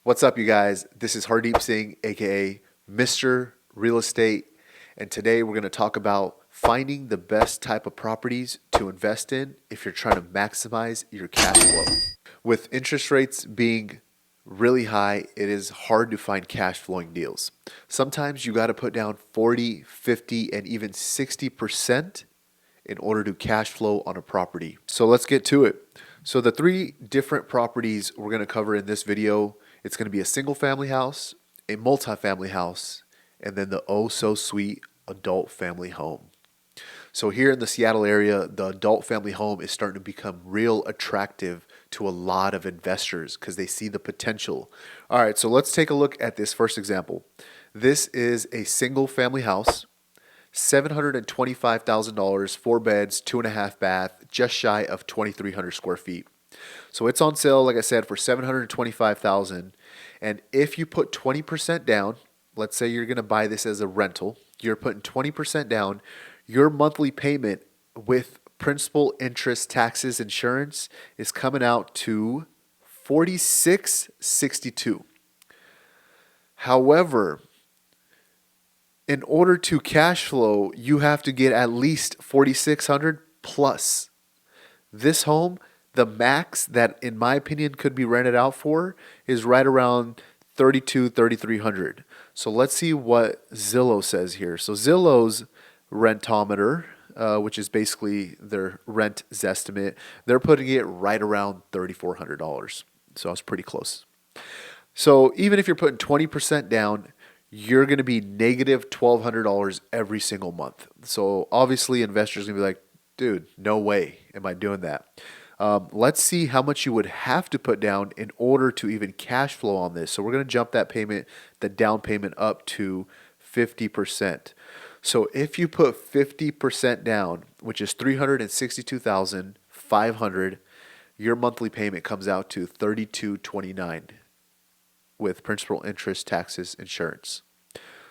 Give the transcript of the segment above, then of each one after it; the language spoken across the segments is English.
What's up, you guys? This is Hardeep Singh, a.k.a. Mr. Real Estate, and today we're going to talk about finding the best type of properties to invest in if you're trying to maximize your cash flow. With interest rates being really high, it is hard to find cash flowing deals. Sometimes you got to put down 40, 50, and even 60% in order to cash flow on a property. So let's get to it. So the three different properties we're going to cover in this video, it's going to be a single family house, a multifamily house, and then the oh so sweet adult family home. So here in the Seattle area, the adult family home is starting to become real attractive to a lot of investors because they see the potential. All right, so let's take a look at this first example. This is a single family house, $725,000, 4 beds, 2.5 bath, just shy of 2,300 square feet. So it's on sale, like I said, for $725,000. And if you put 20% down, let's say you're going to buy this as a rental, you're putting 20% down, your monthly payment with principal, interest, taxes, insurance is coming out to $46.62. However, in order to cash flow, you have to get at least $4,600 plus. This home, the max that in my opinion could be rented out for is right around $3,200-$3,300. So let's see what Zillow says here. So Zillow's rentometer, which is basically their rent estimate, they're putting it right around $3,400. So I was pretty close. So even if you're putting 20% down, you're going to be negative $1,200 every single month. So obviously investors are going to be like, dude, no way am I doing that. Let's see how much you would have to put down in order to even cash flow on this. So we're going to jump that payment, the down payment up to 50%. So if you put 50% down, which is $362,500, your monthly payment comes out to $3,229 with principal, interest, taxes, insurance.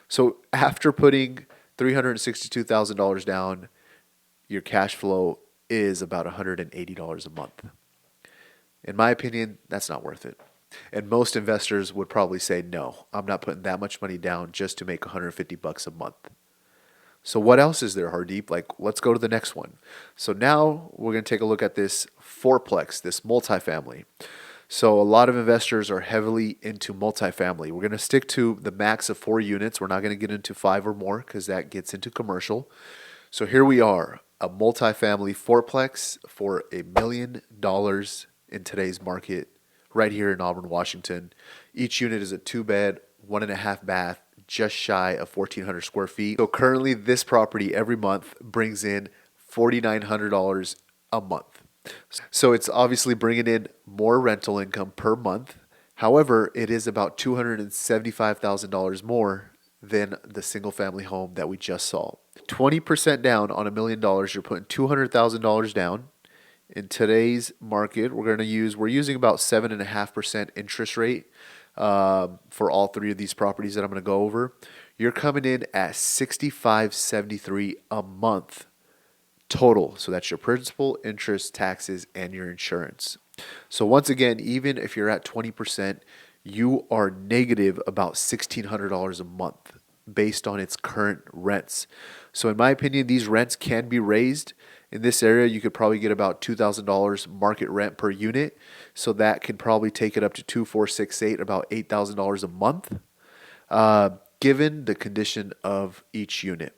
So after putting $362,000 down, your cash flow is about $180 a month. In my opinion, that's not worth it. And most investors would probably say, no, I'm not putting that much money down just to make $150 a month. So what else is there, Hardeep? Let's go to the next one. So now we're going to take a look at this fourplex, this multifamily. So a lot of investors are heavily into multifamily. We're going to stick to the max of 4 units. We're not going to get into 5 or more because that gets into commercial. So here we are, a multifamily fourplex for $1 million in today's market right here in Auburn, Washington. Each unit is a 2-bed, 1.5 bath, just shy of 1,400 square feet. So currently this property every month brings in $4,900 a month. So it's obviously bringing in more rental income per month. However, it is about $275,000 more than the single family home that we just saw. 20% down on $1 million, you're putting $200,000 down. In today's market, we're using about 7.5% interest rate for all 3 of these properties that I'm going to go over. You're coming in at $65.73 a month total. So that's your principal, interest, taxes, and your insurance. So once again, even if you're at 20%, you are negative about $1,600 a month based on its current rents. So in my opinion, these rents can be raised. In this area, you could probably get about $2,000 market rent per unit. So that can probably take it up to 2,468, about $8,000 a month, given the condition of each unit.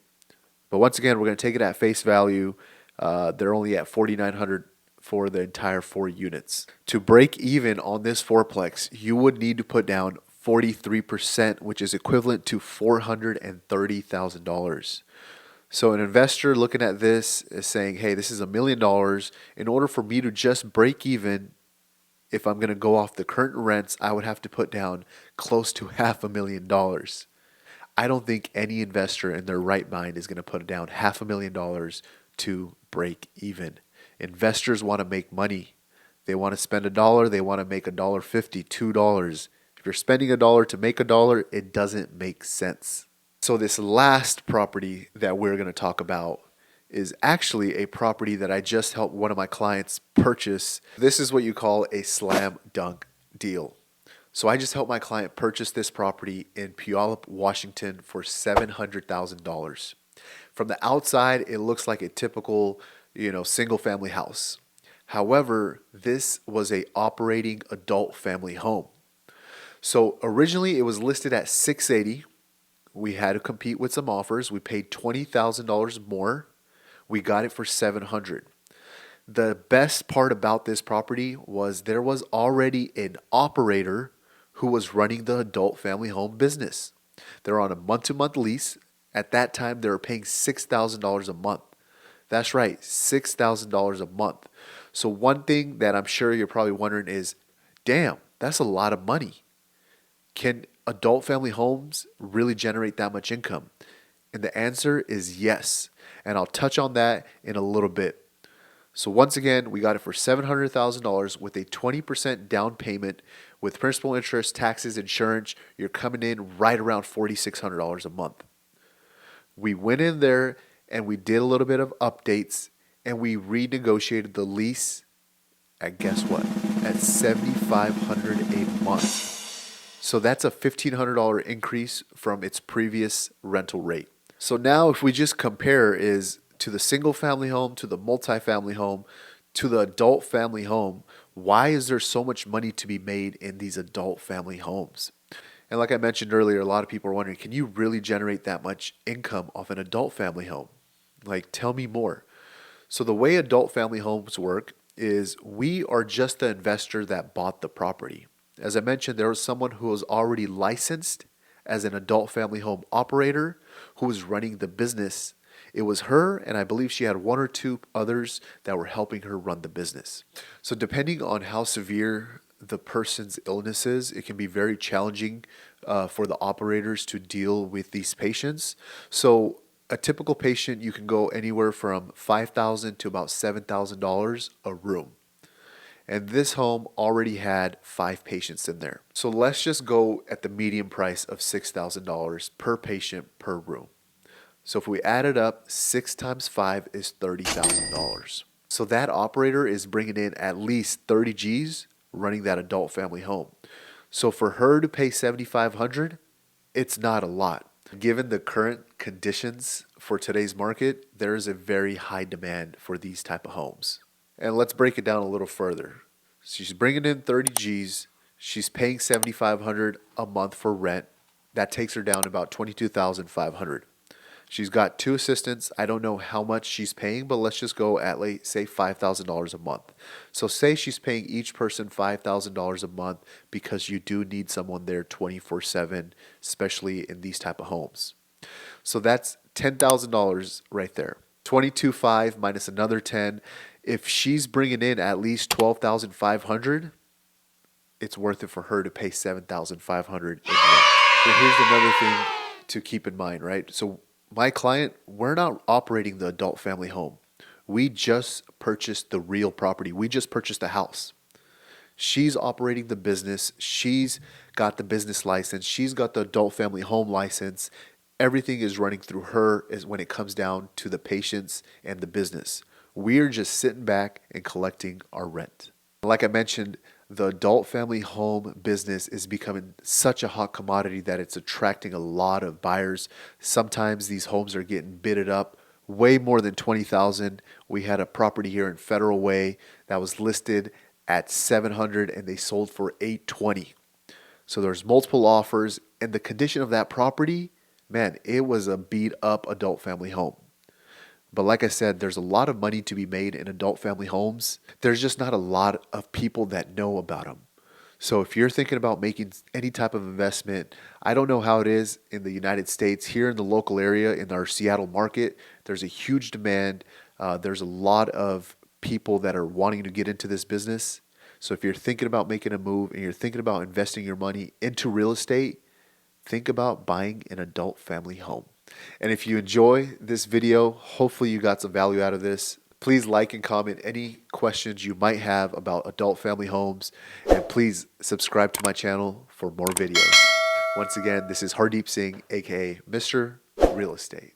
But once again, we're going to take it at face value. They're only at $4,900 for the entire 4 units. To break even on this fourplex, you would need to put down 43%, which is equivalent to $430,000. So an investor looking at this is saying, hey, this is $1 million. In order for me to just break even, if I'm going to go off the current rents, I would have to put down close to $500,000. I don't think any investor in their right mind is going to put down $500,000 to break even. Investors want to make money. They want to spend $1, they want to make $1.50, $2. If you're spending $1 to make $1, it doesn't make sense. So this last property that we're going to talk about is actually a property that I just helped one of my clients purchase. This is what you call a slam dunk deal. So I just helped my client purchase this property in Puyallup, Washington for $700,000. From the outside, it looks like a typical, single family house. However, this was a operating adult family home. So originally it was listed at 680. We had to compete with some offers. We paid $20,000 more. We got it for 700. The best part about this property was there was already an operator who was running the adult family home business. They're on a month-to-month lease. At that time, they were paying $6,000 a month. That's right, $6,000 a month. So one thing that I'm sure you're probably wondering is, damn, that's a lot of money. Can adult family homes really generate that much income? And the answer is yes. And I'll touch on that in a little bit. So once again, we got it for $700,000 with a 20% down payment with principal, interest, taxes, insurance. You're coming in right around $4,600 a month. We went in there and we did a little bit of updates and we renegotiated the lease at, guess what? At $7,500 a month. So that's a $1,500 increase from its previous rental rate. So now if we just compare is to the single family home, to the multifamily home, to the adult family home, why is there so much money to be made in these adult family homes? And like I mentioned earlier, a lot of people are wondering, can you really generate that much income off an adult family home? Like, tell me more. So the way adult family homes work is we are just the investor that bought the property. As I mentioned, there was someone who was already licensed as an adult family home operator who was running the business. It was her, and I believe she had one or two others that were helping her run the business. So depending on how severe the person's illness is, it can be very challenging for the operators to deal with these patients. So a typical patient, you can go anywhere from $5,000 to about $7,000 a room. And this home already had 5 patients in there. So let's just go at the median price of $6,000 per patient per room. So if we add it up, 6 times 5 is $30,000. So that operator is bringing in at least 30 G's running that adult family home. So for her to pay $7,500, it's not a lot. Given the current conditions for today's market, there is a very high demand for these type of homes. And let's break it down a little further. She's bringing in 30 G's. She's paying $7,500 a month for rent. That takes her down about $22,500. She's got 2 assistants. I don't know how much she's paying, but let's just go at, like, say, $5,000 a month. So say she's paying each person $5,000 a month because you do need someone there 24/7, especially in these type of homes. So that's $10,000 right there. 22,500 minus another 10. If she's bringing in at least 12,500, it's worth it for her to pay 7,500 in rent. And here's another thing to keep in mind, right? So my client, we're not operating the adult family home. We just purchased the real property. We just purchased the house. She's operating the business. She's got the business license. She's got the adult family home license. Everything is running through her is when it comes down to the patients and the business. We're just sitting back and collecting our rent. Like I mentioned, the adult family home business is becoming such a hot commodity that it's attracting a lot of buyers. Sometimes these homes are getting bidded up way more than $20,000. We had a property here in Federal Way that was listed at $700 and they sold for $820. So there's multiple offers, and the condition of that property, man, it was a beat up adult family home. But like I said, there's a lot of money to be made in adult family homes. There's just not a lot of people that know about them. So if you're thinking about making any type of investment, I don't know how it is in the United States. Here in the local area, in our Seattle market, there's a huge demand. There's a lot of people that are wanting to get into this business. So if you're thinking about making a move and you're thinking about investing your money into real estate, think about buying an adult family home. And if you enjoy this video, hopefully you got some value out of this. Please like and comment any questions you might have about adult family homes. And please subscribe to my channel for more videos. Once again, this is Hardeep Singh, a.k.a. Mr. Real Estate.